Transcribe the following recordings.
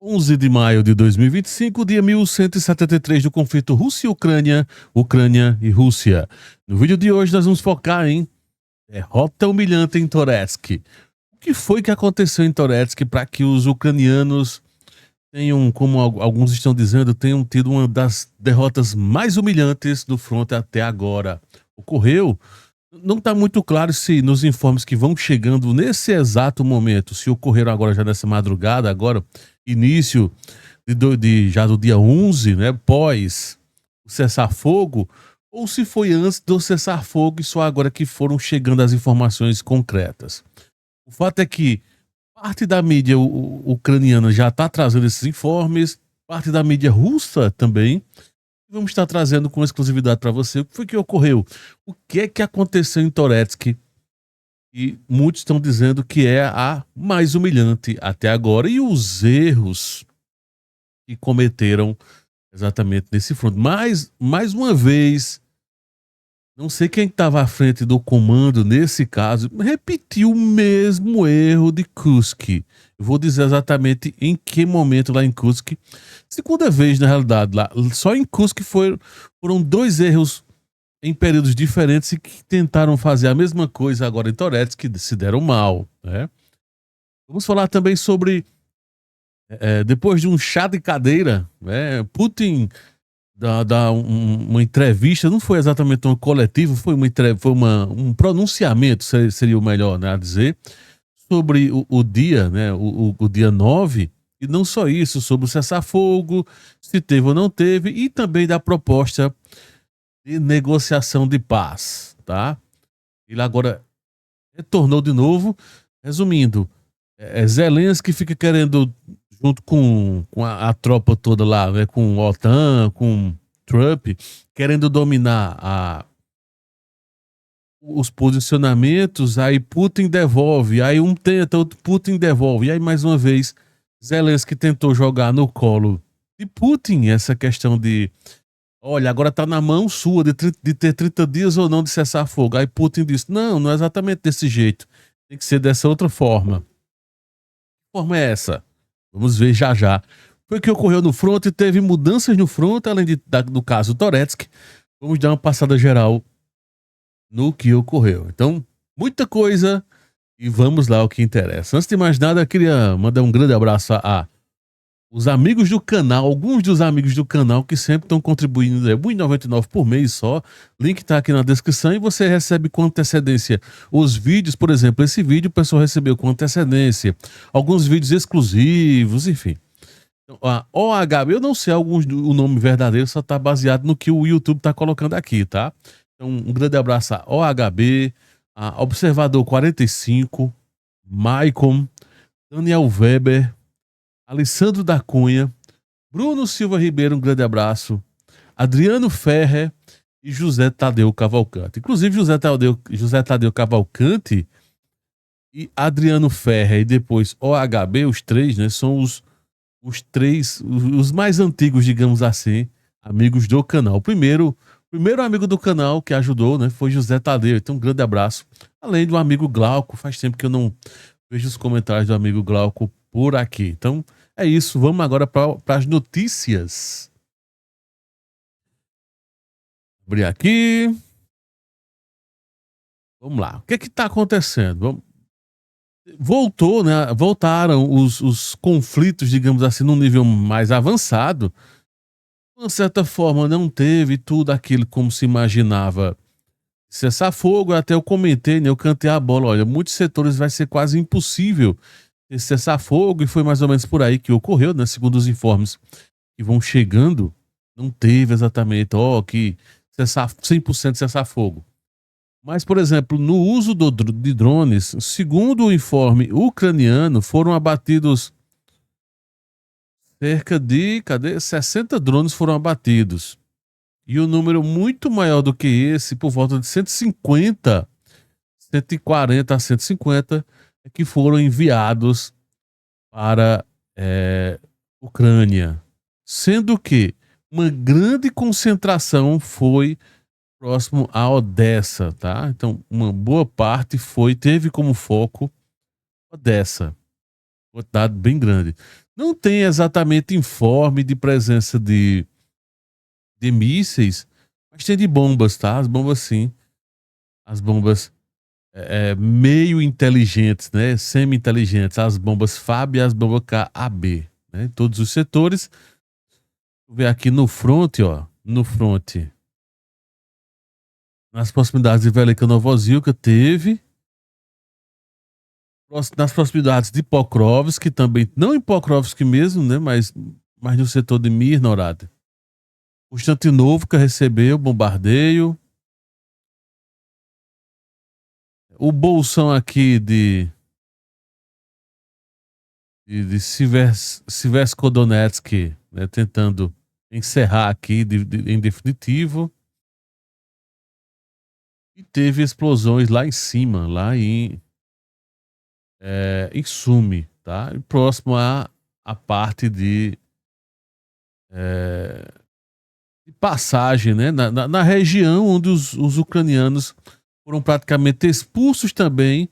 11 de maio de 2025, dia 1173 do conflito Rússia e Ucrânia, Ucrânia e Rússia. No vídeo de hoje nós vamos focar em derrota humilhante em Toretsk. O que foi que aconteceu em Toretsk para que os ucranianos tenham, como alguns estão dizendo, tenham tido uma das derrotas mais humilhantes do fronte até agora? Ocorreu? Não está muito claro se nos informes que vão chegando nesse exato momento, se ocorreram agora já nessa madrugada, agora início já do dia 11, né, pós o cessar-fogo, ou se foi antes do cessar-fogo e só agora que foram chegando as informações concretas. O fato é que parte da mídia ucraniana já está trazendo esses informes, parte da mídia russa também. Vamos estar trazendo com exclusividade para você o que foi que ocorreu, o que é que aconteceu em Toretsk, e muitos estão dizendo que é a mais humilhante até agora, e os erros que cometeram exatamente nesse fronte. Mas, mais uma vez, não sei quem estava à frente do comando nesse caso, repetiu o mesmo erro de Kursk. Eu vou dizer exatamente em que momento lá em Kursk. Segunda vez, na realidade, lá. Só em Kursk foram dois erros em períodos diferentes e que tentaram fazer a mesma coisa agora em Toretsk, que se deram mal, né? Vamos falar também sobre, depois de um chá de cadeira, né, Putin dá uma entrevista, não foi exatamente uma coletiva, foi um pronunciamento, seria o melhor, né, a dizer, sobre o dia, né, o dia 9, e não só isso, sobre o cessar-fogo, se teve ou não teve, e também da proposta de negociação de paz, tá? Ele agora retornou de novo, resumindo, Zelensky fica querendo, junto com a tropa toda lá, né, com a OTAN, com Trump, querendo dominar os posicionamentos, aí Putin devolve, aí um tenta, outro Putin devolve, e aí mais uma vez Zelensky tentou jogar no colo de Putin essa questão de, olha, agora tá na mão sua de ter 30 dias ou não de cessar fogo. Aí Putin disse, não é exatamente desse jeito, tem que ser dessa outra forma. Que forma é essa? Vamos ver já já. Foi o que ocorreu no front, teve mudanças no front, além do caso Toretsk. Vamos dar uma passada geral no que ocorreu. Então, muita coisa, e vamos lá ao que interessa. Antes de mais nada, eu queria mandar um grande abraço a os amigos do canal, alguns dos amigos do canal que sempre estão contribuindo, R$ 1,99 por mês só. Link tá aqui na descrição e você recebe com antecedência os vídeos. Por exemplo, esse vídeo o pessoal recebeu com antecedência, alguns vídeos exclusivos, enfim. Então, a OHB, eu não sei o nome verdadeiro, só tá baseado no que o YouTube tá colocando aqui, tá? Então, um grande abraço a OHB, a Observador 45, Maicon, Daniel Weber, Alessandro da Cunha, Bruno Silva Ribeiro, um grande abraço, Adriano Ferrer e José Tadeu Cavalcante. Inclusive, José Tadeu Cavalcante e Adriano Ferrer e depois OHB, os três, né, são os três, os mais antigos, digamos assim, amigos do canal. O primeiro amigo do canal que ajudou, né, foi José Tadeu. Então, um grande abraço. Além do amigo Glauco, faz tempo que eu não vejo os comentários do amigo Glauco por aqui. Então, é isso. Vamos agora para as notícias. Abrir aqui. Vamos lá. O que está acontecendo? Voltaram os conflitos, digamos assim, num nível mais avançado. De uma certa forma, não teve tudo aquilo como se imaginava cessar fogo. Até eu comentei, né, eu cantei a bola. Olha, muitos setores vai ser quase impossível cessar fogo, e foi mais ou menos por aí que ocorreu, né? Segundo os informes que vão chegando, não teve exatamente, que 100% cessar fogo. Mas, por exemplo, no uso de drones, segundo o informe ucraniano, foram abatidos cerca de 60 drones foram abatidos. E um número muito maior do que esse, por volta de 150, 140 a 150, é que foram enviados para Ucrânia. Sendo que uma grande concentração foi próximo a Odessa, tá? Então, uma boa parte teve como foco Odessa. Quantidade bem grande. Não tem exatamente informe de presença de mísseis, mas tem de bombas, tá? As bombas sim. As bombas meio inteligentes, né? Semi-inteligentes. As bombas FAB e as bombas KAB, né? Em todos os setores. Vou ver aqui no front, ó. No front. Nas proximidades de Velica Novozilka teve. Nas proximidades de Pokrovsk, também, não em Pokrovsk mesmo, né? Mas no setor de Mirnorad. Constantinovka recebeu bombardeio. O bolsão aqui de Severodonetsk, né, tentando encerrar aqui em definitivo. E teve explosões lá em cima, lá em Sumy, tá? E próximo à parte de passagem, né? Na região onde os ucranianos foram praticamente expulsos também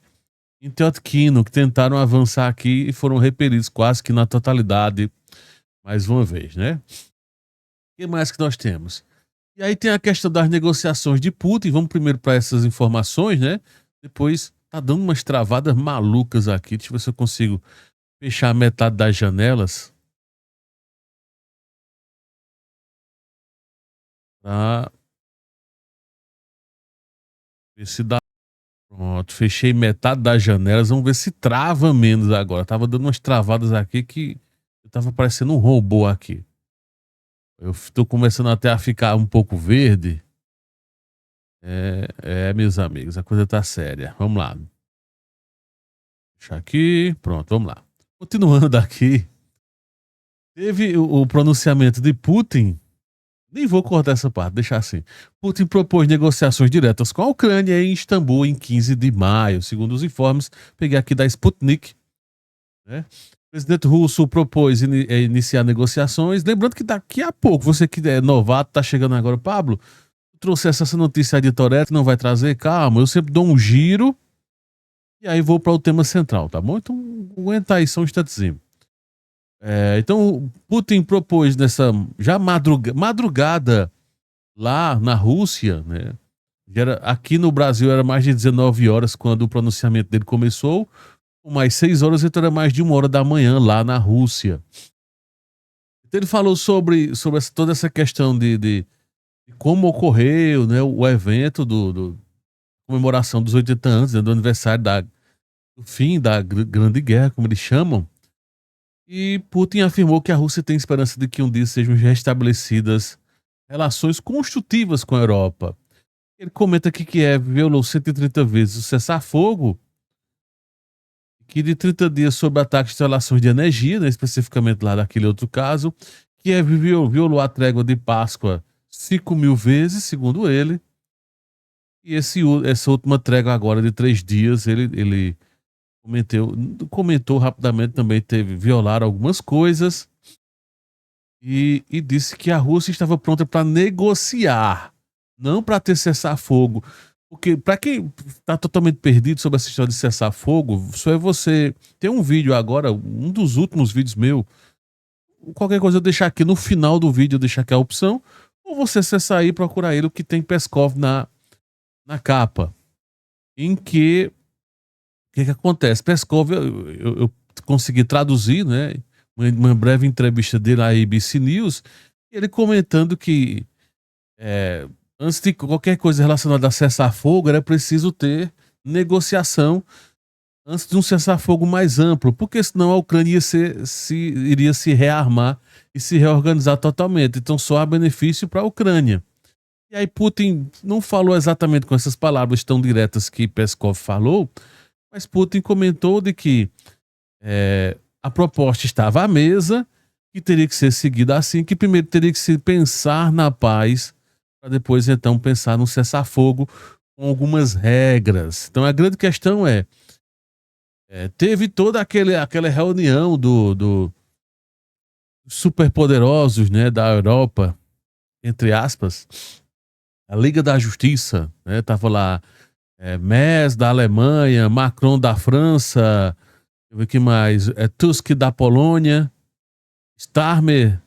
em Teotkino, que tentaram avançar aqui e foram repelidos quase que na totalidade, mais uma vez, né? O que mais que nós temos? E aí tem a questão das negociações de Putin. Vamos primeiro para essas informações, né? Depois tá dando umas travadas malucas aqui. Deixa eu ver se eu consigo fechar metade das janelas. Pra ver se dá. Pronto, fechei metade das janelas. Vamos ver se trava menos agora. Tava dando umas travadas aqui que eu tava parecendo um robô aqui. Eu tô começando até a ficar um pouco verde. Meus amigos, a coisa tá séria. Vamos lá. Deixa aqui. Pronto, vamos lá. Continuando aqui. Teve o pronunciamento de Putin. Nem vou cortar essa parte, deixar assim. Putin propôs negociações diretas com a Ucrânia em Istambul em 15 de maio, segundo os informes. Peguei aqui da Sputnik. Né? O presidente russo propôs iniciar negociações. Lembrando que daqui a pouco, você que é novato, tá chegando agora, Pablo, trouxe essa notícia de Toretto, não vai trazer? Calma, eu sempre dou um giro e aí vou para o tema central, tá bom? Então, aguenta aí só um instantezinho. Então, Putin propôs nessa já madrugada lá na Rússia, né? Aqui no Brasil era mais de 19 horas quando o pronunciamento dele começou, mais 6 horas, então era mais de 1 hora da manhã lá na Rússia. Então ele falou sobre toda essa questão de como ocorreu, né, o evento do comemoração dos 80 anos, né, do aniversário do fim da Grande Guerra, como eles chamam. E Putin afirmou que a Rússia tem esperança de que um dia sejam restabelecidas relações construtivas com a Europa. Ele comenta aqui que Kiev violou 130 vezes o cessar-fogo, que de 30 dias sob ataque de instalações de energia, né, especificamente lá daquele outro caso, Kiev violou a trégua de Páscoa 5.000 vezes, segundo ele. E essa última trégua agora de 3 dias, ele comentou rapidamente também, violar algumas coisas e disse que a Rússia estava pronta para negociar, não para ter cessar-fogo. Porque, para quem está totalmente perdido sobre essa história de cessar-fogo, só é você. Tem um vídeo agora, um dos últimos vídeos meu. Qualquer coisa eu deixar aqui no final do vídeo, eu deixar aqui a opção. Ou você acessar aí e procurar ele, o que tem Peskov na capa. Em que. O que acontece? Peskov, eu consegui traduzir, né? Uma breve entrevista dele à ABC News, ele comentando que antes de qualquer coisa relacionada a cessar-fogo, era preciso ter negociação antes de um cessar-fogo mais amplo, porque senão a Ucrânia iria se rearmar e se reorganizar totalmente. Então só há benefício para a Ucrânia. E aí Putin não falou exatamente com essas palavras tão diretas que Peskov falou, mas Putin comentou de que a proposta estava à mesa, que teria que ser seguida assim, que primeiro teria que se pensar na paz, para depois então pensar no cessar-fogo com algumas regras. Então a grande questão teve toda aquela reunião dos superpoderosos, né, da Europa, entre aspas, a Liga da Justiça, né, tava lá Merz da Alemanha, Macron da França, deixa eu ver que mais, Tusk da Polônia, Starmer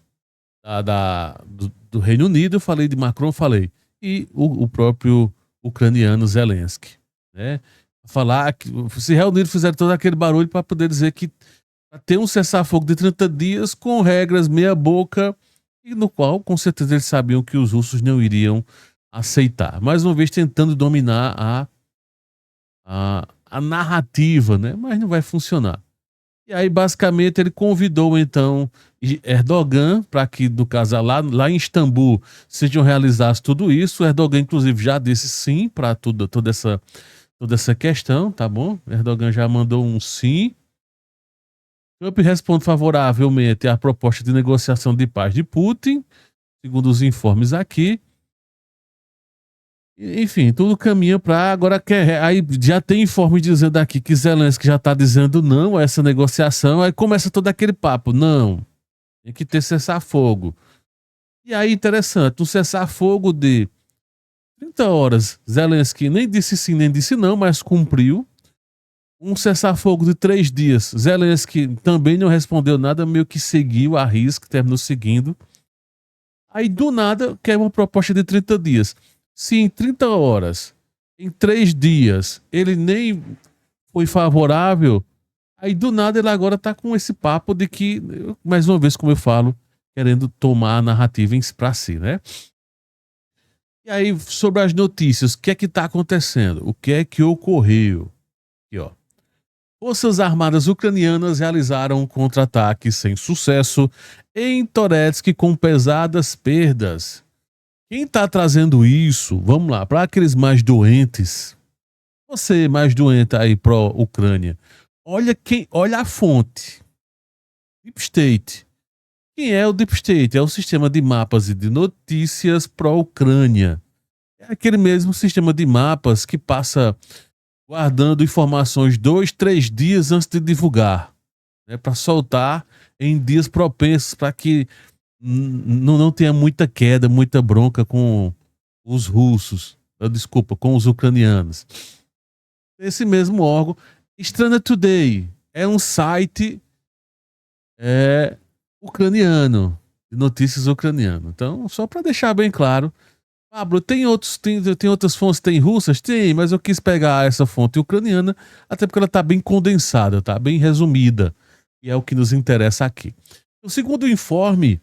do Reino Unido, eu falei de Macron, falei, e o próprio ucraniano Zelensky, né? Falar que se reuniram, fizeram todo aquele barulho para poder dizer que ter um cessar-fogo de 30 dias com regras meia boca e no qual com certeza eles sabiam que os russos não iriam aceitar. Mais uma vez tentando dominar a narrativa, né? Mas não vai funcionar. E aí, basicamente, ele convidou, então, Erdogan para que, no caso, lá em Istambul, sejam realizados tudo isso. O Erdogan, inclusive, já disse sim para toda essa questão, tá bom? Erdogan já mandou um sim. Trump responde favoravelmente à proposta de negociação de paz de Putin, segundo os informes aqui. Enfim, tudo caminha para agora. Aí já tem informe dizendo aqui que Zelensky já está dizendo não a essa negociação. Aí começa todo aquele papo: não, tem que ter cessar-fogo. E aí, interessante, um cessar-fogo de 30 horas. Zelensky nem disse sim, nem disse não, mas cumpriu. Um cessar-fogo de 3 dias. Zelensky também não respondeu nada, meio que seguiu a risca, terminou seguindo. Aí, do nada, quer uma proposta de 30 dias. Se em 30 horas, em 3 dias, ele nem foi favorável, aí do nada ele agora tá com esse papo de que, mais uma vez, como eu falo, querendo tomar a narrativa pra si, né? E aí, sobre as notícias, o que é que tá acontecendo? O que é que ocorreu? Aqui, ó. Forças Armadas ucranianas realizaram um contra-ataque sem sucesso em Torezk com pesadas perdas. Quem está trazendo isso, vamos lá, para aqueles mais doentes, você mais doente aí pró-Ucrânia, olha a fonte, Deep State. Quem é o Deep State? É o sistema de mapas e de notícias pró-Ucrânia. É aquele mesmo sistema de mapas que passa guardando informações 2, 3 dias antes de divulgar, né, para soltar em dias propensos para que não tenha muita queda, muita bronca com os russos, desculpa, com os ucranianos. Esse mesmo órgão, Strana Today, é um site ucraniano, de notícias ucraniano. Então, só para deixar bem claro, Pablo, tem outras fontes, tem russas? Tem, mas eu quis pegar essa fonte ucraniana, até porque ela está bem condensada, tá bem resumida, e é o que nos interessa aqui. O segundo informe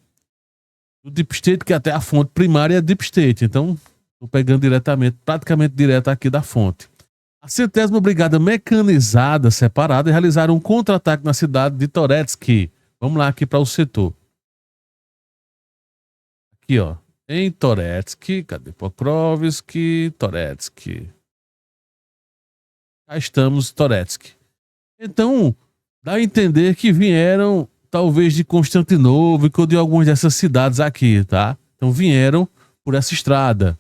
do Deep State, que até a fonte primária é Deep State, então estou pegando praticamente direto aqui da fonte. A 100ª Brigada Mecanizada Separada realizaram um contra-ataque na cidade de Torezk. Vamos lá aqui para o setor. Aqui, ó. Em Torezk, cadê Pokrovsk? Torezk. Já estamos em Torezk. Então, dá a entender que vieram talvez de Constantinopla ou de algumas dessas cidades aqui, tá? Então vieram por essa estrada.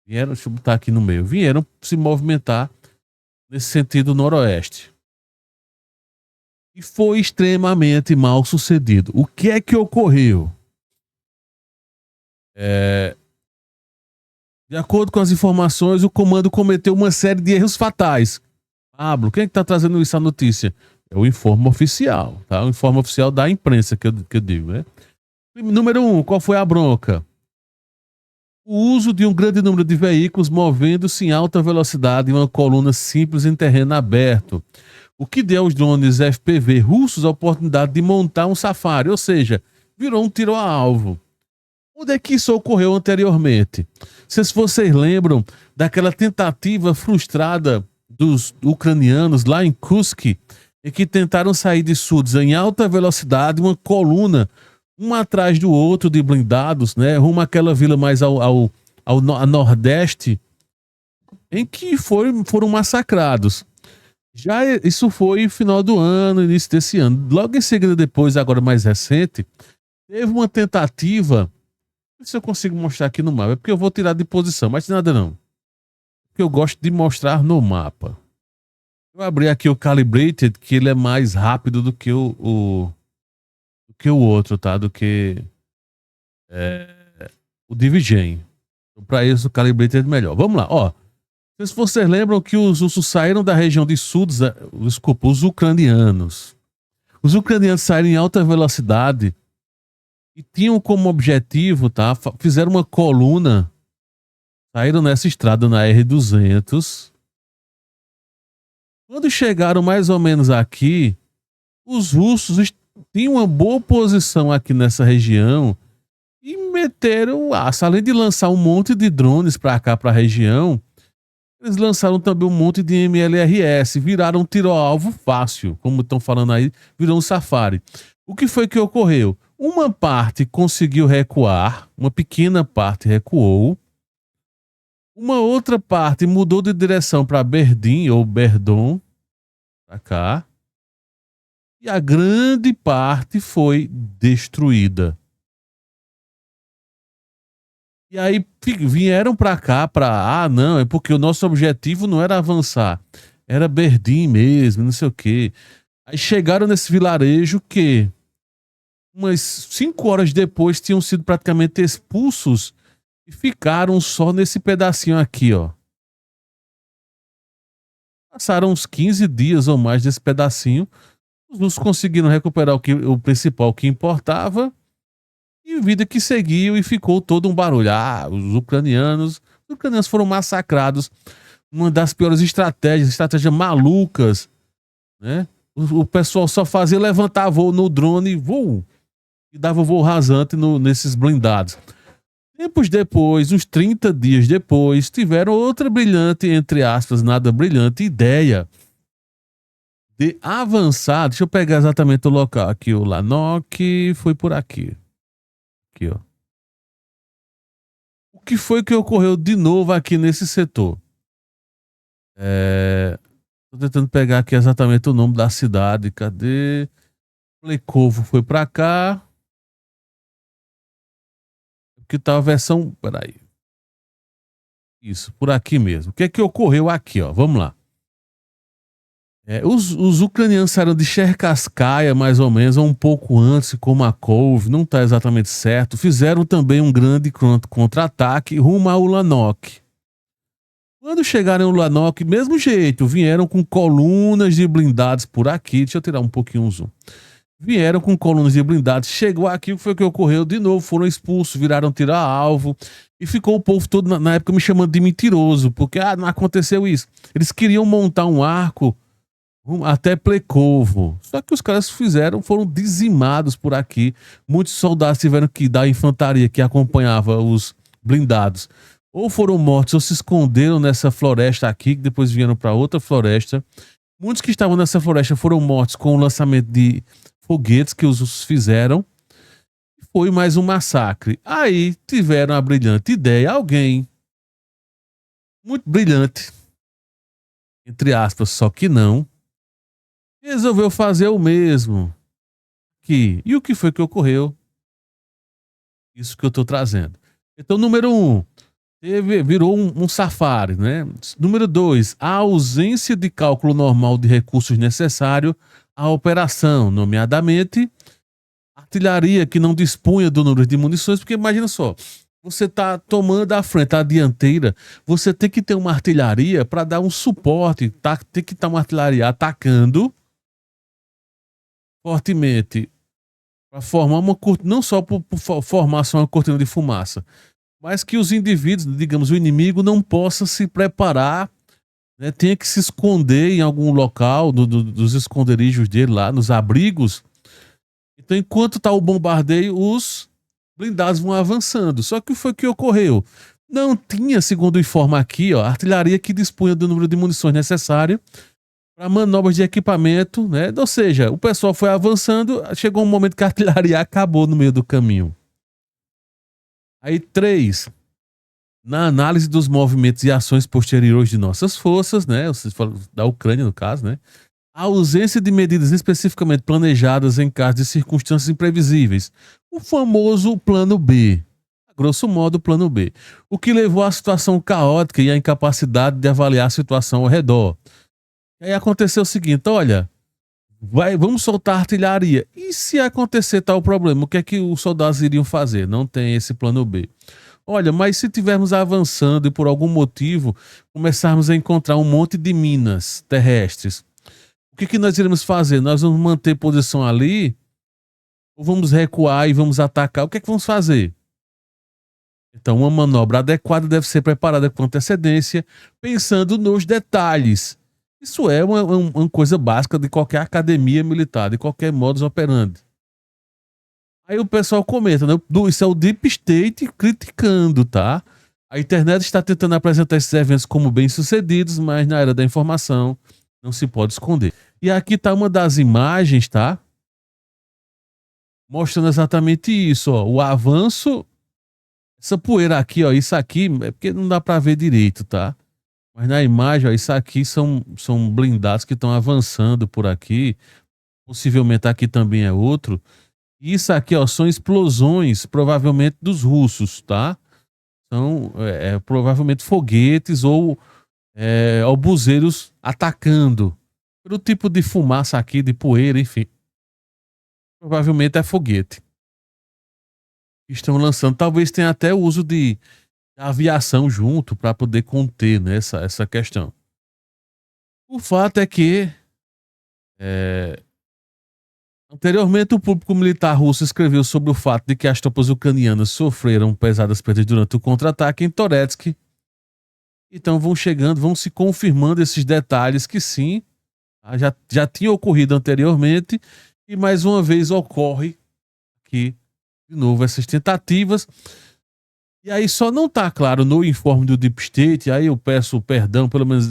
Vieram, deixa eu botar aqui no meio. Vieram se movimentar nesse sentido noroeste. E foi extremamente mal sucedido. O que é que ocorreu? De acordo com as informações, o comando cometeu uma série de erros fatais. Pablo, quem é que tá trazendo isso, a notícia? É o informe oficial, tá? O informe oficial da imprensa que eu digo, né? Número 1, qual foi a bronca? O uso de um grande número de veículos movendo-se em alta velocidade em uma coluna simples em terreno aberto, o que deu aos drones FPV russos a oportunidade de montar um safari, ou seja, virou um tiro a alvo. Onde é que isso ocorreu anteriormente? Se vocês lembram daquela tentativa frustrada dos ucranianos lá em Kursk, em que tentaram sair de Sudza em alta velocidade, uma coluna, um atrás do outro de blindados, né, rumo àquela vila mais ao nordeste, em que foram massacrados. Já isso foi no final do ano, início desse ano. Logo em seguida, depois, agora mais recente, teve uma tentativa. Não sei se eu consigo mostrar aqui no mapa, é porque eu vou tirar de posição, mas nada não. Porque eu gosto de mostrar no mapa. Eu abri aqui o Calibrated, que ele é mais rápido do que o outro, tá? Do que o Divigen. Então, para isso, o Calibrated é melhor. Vamos lá, ó. Se vocês lembram que os russos saíram da região de Sudza, desculpa, os ucranianos. Os ucranianos saíram em alta velocidade e tinham como objetivo, tá? Fizeram uma coluna, saíram nessa estrada na R200. Quando chegaram mais ou menos aqui, os russos tinham uma boa posição aqui nessa região e meteram aço. Além de lançar um monte de drones para cá, para a região, eles lançaram também um monte de MLRS, viraram um tiro-alvo fácil, como estão falando aí, virou um safari. O que foi que ocorreu? Uma parte conseguiu recuar, uma pequena parte recuou, uma outra parte mudou de direção para Berdim ou Berdon, para cá, e a grande parte foi destruída. E aí vieram para cá não, é porque o nosso objetivo não era avançar, era Berdim mesmo, não sei o quê. Aí chegaram nesse vilarejo que umas 5 horas depois tinham sido praticamente expulsos e ficaram só nesse pedacinho aqui, ó. Passaram uns 15 dias ou mais desse pedacinho, os russos conseguiram recuperar o principal, o que importava, e vida que seguiu e ficou todo um barulho. Os ucranianos foram massacrados. Uma das piores estratégias malucas, né? O pessoal só fazia levantar voo no drone e dava voo rasante nesses blindados. Tempos depois, uns 30 dias depois, tiveram outra brilhante, entre aspas, nada brilhante, ideia de avançar. Deixa eu pegar exatamente o local. Aqui, o Lanok foi por aqui. Aqui, ó. O que foi que ocorreu de novo aqui nesse setor? Tô tentando pegar aqui exatamente o nome da cidade. Cadê? Plekovo foi pra cá. Que tá a versão... Peraí. Isso, por aqui mesmo. O que é que ocorreu aqui, ó? Vamos lá. Os ucranianos saíram de Cherkasskaya, mais ou menos, ou um pouco antes, Komakov, não está exatamente certo. Fizeram também um grande contra-ataque rumo a Ulanok. Quando chegaram em Ulanok, mesmo jeito, vieram com colunas de blindados por aqui. Deixa eu tirar um pouquinho o zoom. Vieram com colunas de blindados. Chegou aqui, o que foi que ocorreu? De novo, foram expulsos, viraram tirar-alvo. E ficou o povo todo, na época, me chamando de mentiroso, porque não aconteceu isso. Eles queriam montar um arco até Plekovo. Só que os caras foram dizimados por aqui. Muitos soldados tiveram que dar infantaria que acompanhava os blindados. Ou foram mortos ou se esconderam nessa floresta aqui, que depois vieram para outra floresta. Muitos que estavam nessa floresta foram mortos com o lançamento de foguetes que os fizeram. Foi mais um massacre. Aí tiveram a brilhante ideia, alguém muito brilhante, entre aspas, só que não, resolveu fazer o mesmo. E o que foi que ocorreu? Isso que eu estou trazendo. Então, número 1, virou um safari, né? Número 2, a ausência de cálculo normal de recursos necessário à operação, nomeadamente artilharia que não dispunha do número de munições, porque imagina só, você está tomando a frente, a dianteira, você tem que ter uma artilharia para dar um suporte, tem que estar uma artilharia atacando fortemente para formar não só por formar só uma cortina de fumaça, mas que os indivíduos, digamos, o inimigo não possa se preparar, né, tenha que se esconder em algum local dos esconderijos dele lá, nos abrigos. Então, enquanto está o bombardeio, os blindados vão avançando. Só que o que foi que ocorreu? Não tinha, segundo informa aqui, ó, artilharia que dispunha do número de munições necessário para manobras de equipamento, né? Ou seja, o pessoal foi avançando, chegou um momento que a artilharia acabou no meio do caminho. Aí, 3, na análise dos movimentos e ações posteriores de nossas forças, né? Da Ucrânia, no caso, né? A ausência de medidas especificamente planejadas em caso de circunstâncias imprevisíveis. O famoso plano B. A grosso modo, o plano B. O que levou à situação caótica e à incapacidade de avaliar a situação ao redor. E aí aconteceu o seguinte, olha, vamos soltar artilharia. E se acontecer tal problema, o que é que os soldados iriam fazer? Não tem esse plano B. Olha, mas se estivermos avançando e por algum motivo começarmos a encontrar um monte de minas terrestres, O que nós iremos fazer? Nós vamos manter posição ali? Ou vamos recuar e vamos atacar? O que vamos fazer? Então, uma manobra adequada deve ser preparada com antecedência, pensando nos detalhes. Isso é uma coisa básica de qualquer academia militar, de qualquer modus operandi. Aí o pessoal comenta, né? Isso é o Deep State criticando, tá? A internet está tentando apresentar esses eventos como bem-sucedidos, mas na era da informação não se pode esconder. E aqui tá uma das imagens, tá? Mostrando exatamente isso, ó. O avanço. Essa poeira aqui, ó. Isso aqui é porque não dá pra ver direito, tá? Mas na imagem, ó, isso aqui são blindados que estão avançando por aqui. Possivelmente aqui também é outro. Isso aqui, ó, são explosões, provavelmente dos russos, tá? São provavelmente foguetes ou albuzeiros atacando. Pelo tipo de fumaça aqui, de poeira, enfim. Provavelmente é foguete. Estão lançando. Talvez tenha até o uso de aviação junto para poder conter, né, essa questão. O fato é que anteriormente o público militar russo escreveu sobre o fato de que as tropas ucranianas sofreram pesadas perdas durante o contra-ataque em Torezk. Então vão se confirmando esses detalhes que sim, já tinha ocorrido anteriormente e mais uma vez ocorre aqui de novo essas tentativas. E aí só não tá claro no informe do Deep State, aí eu peço perdão, pelo menos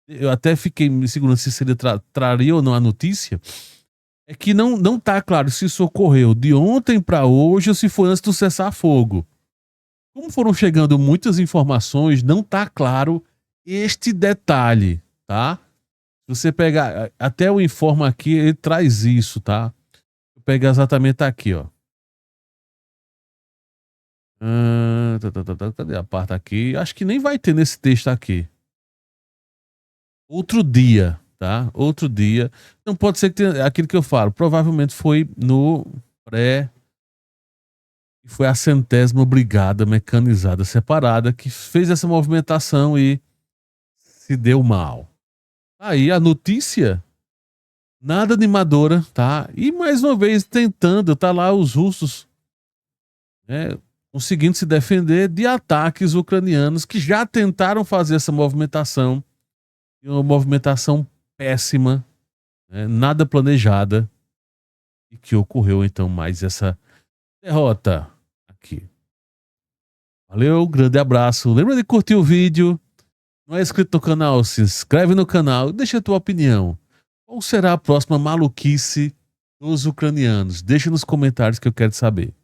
eu até fiquei me segurando se ele traria ou não a notícia, é que não tá claro se isso ocorreu de ontem para hoje ou se foi antes do cessar-fogo. Como foram chegando muitas informações, não tá claro este detalhe, tá? Se você pegar, até o informe aqui, ele traz isso, tá? Vou pegar exatamente aqui, ó. Cadê a parte aqui? Acho que nem vai ter nesse texto aqui. Outro dia, tá? Outro dia. Então pode ser que tenha aquilo que eu falo. Provavelmente foi no pré. Foi a 100ª Brigada Mecanizada Separada que fez essa movimentação e se deu mal. Aí a notícia, nada animadora, tá? E mais uma vez tentando, tá lá os russos, né, conseguindo se defender de ataques ucranianos que já tentaram fazer essa movimentação. E uma movimentação péssima, né, nada planejada, e que ocorreu então mais essa derrota aqui. Valeu, grande abraço. Lembra de curtir o vídeo? Não é inscrito no canal? Se inscreve no canal e deixa a tua opinião. Qual será a próxima maluquice dos ucranianos? Deixa nos comentários que eu quero saber.